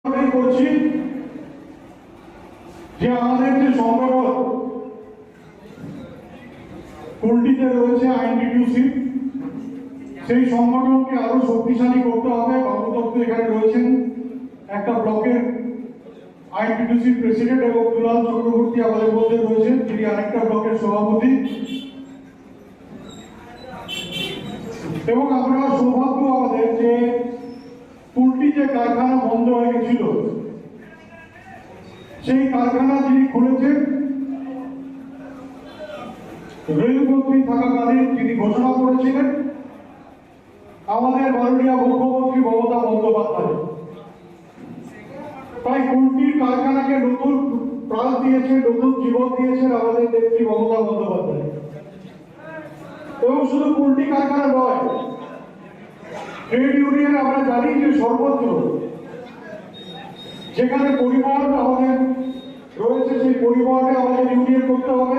করছি যে আমাদের যে সংগঠন কুলটিতে রয়েছে আইনটিটিউসি, সেই সংগঠনকে আরো শক্তিশালী করতে হবে। বাবু দত্ত এখানে রয়েছেন, একটা ব্লকের আইনটিটিউসির প্রেসিডেন্ট, এবং দুলাল চক্রবর্তী আমাদের মধ্যে রয়েছেন, তিনি আরেকটা ব্লকের সভাপতি। এবং আমরা সৌভাগ্য আমাদের যে কুলটি যে কারখানা বন্ধ হয়ে গেছিল, সেই কারখানা যিনি খুলেছেন রেলমন্ত্রী থাকাকালীন তিনি ঘোষণা করেছিলেন আমাদের মাননীয় মুখ্যমন্ত্রী মমতা বন্দ্যোপাধ্যায়। তাই কুলটির কারখানাকে নতুন প্রাণ দিয়েছে, নতুন জীবন দিয়েছেন আমাদের নেত্রী মমতা বন্দ্যোপাধ্যায়। এবং শুধু কুলটি কারখানা নয়, ট্রেড ইউনিয়ন আমরা জানি যে সর্বত্র যেখানে পরিবহন আমাদের রয়েছে, সেই পরিবহনে আমাদের ইউনিয়ন করতে হবে।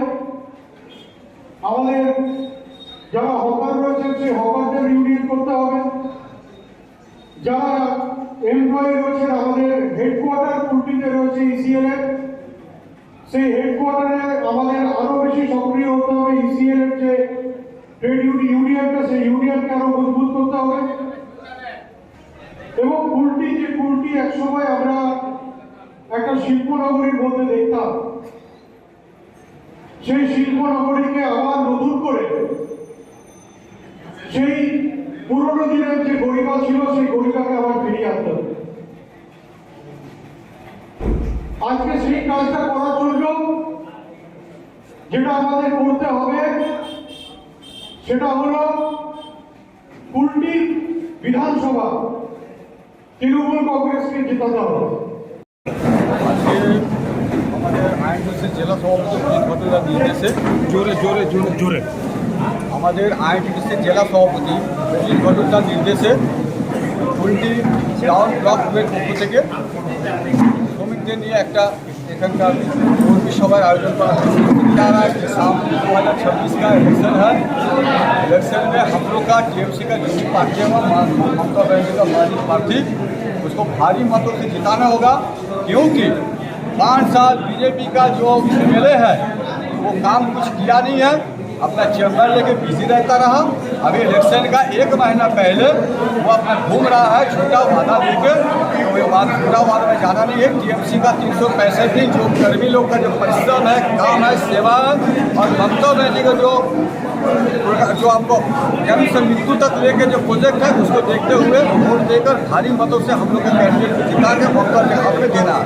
আমাদের যারা হকার রয়েছেন সেই হকারদের ইউনিয়ন করতে হবে। যারা এমপ্লয়ি রয়েছেন, আমাদের হেডকোয়ার্টার কুলটিতে রয়েছে ইসিএল এর, সেই হেডকোয়ার্টারে আমাদের আরো বেশি সক্রিয় হতে হবে। ইসিএল এর যে ট্রেড ইউনিয়নটা, সেই ইউনিয়নকে আরো মজবুত করতে হবে। এবং কুলটি একসময় আমরা একটা শিল্পনগরীর মধ্যে দেখতাম, সেই শিল্পনগরীকে আবার নতুন করে সেই পুরনো দিনের যে গরিমা ছিল, সেই গরিমাকে আবার ফিরিয়ে আনতে হবে। আজকে সেই কাজটা করার জন্য যেটা আমাদের করতে হবে সেটা হলো কুলটি বিধানসভা তৃণমূল কংগ্রেসকে জেতাতে হবে। আমাদের আইনটিটিউসি জেলা সভাপতি ঘটনার নির্দেশে জোরে আমাদের আইনটিটিউসি জেলা সভাপতি ঘটনার নির্দেশে কুলটি টাউন ব্লকের পক্ষ থেকে শ্রমিকদের নিয়ে একটা এখানকার কর্মী সভার आयोजन करा है। क्या रहा है कि सामने 2026 का इलेक्शन है। इलेक्शन में हम लोग का टीएमसी का जितनी पार्टी है, ममता बनर्जी का माजी पार्टी, उसको भारी मतों से जिताना होगा। क्योंकि 5 साल बीजेपी का जो एमएलए है वो काम कुछ किया नहीं है, अपना चेम्बर लेके बिजी रहता रहा। अभी इलेक्शन का 1 महीना पहले वो अपना घूम रहा है छोटा वादा लेके, कोई बात छोटा वादा में जाना नहीं है। टीएमसी का 365 दिन जो कर्मी लोग का जो परिश्रम है, काम है, सेवा है, और ममता बनर्जी का जो आपको जन्म से मृत्यु तक लेके जो प्रोजेक्ट है, उसको देखते हुए वोट देकर भारी मतों से हम लोग का कैंडिडेट को जिता के ममता के हाथ में देना है।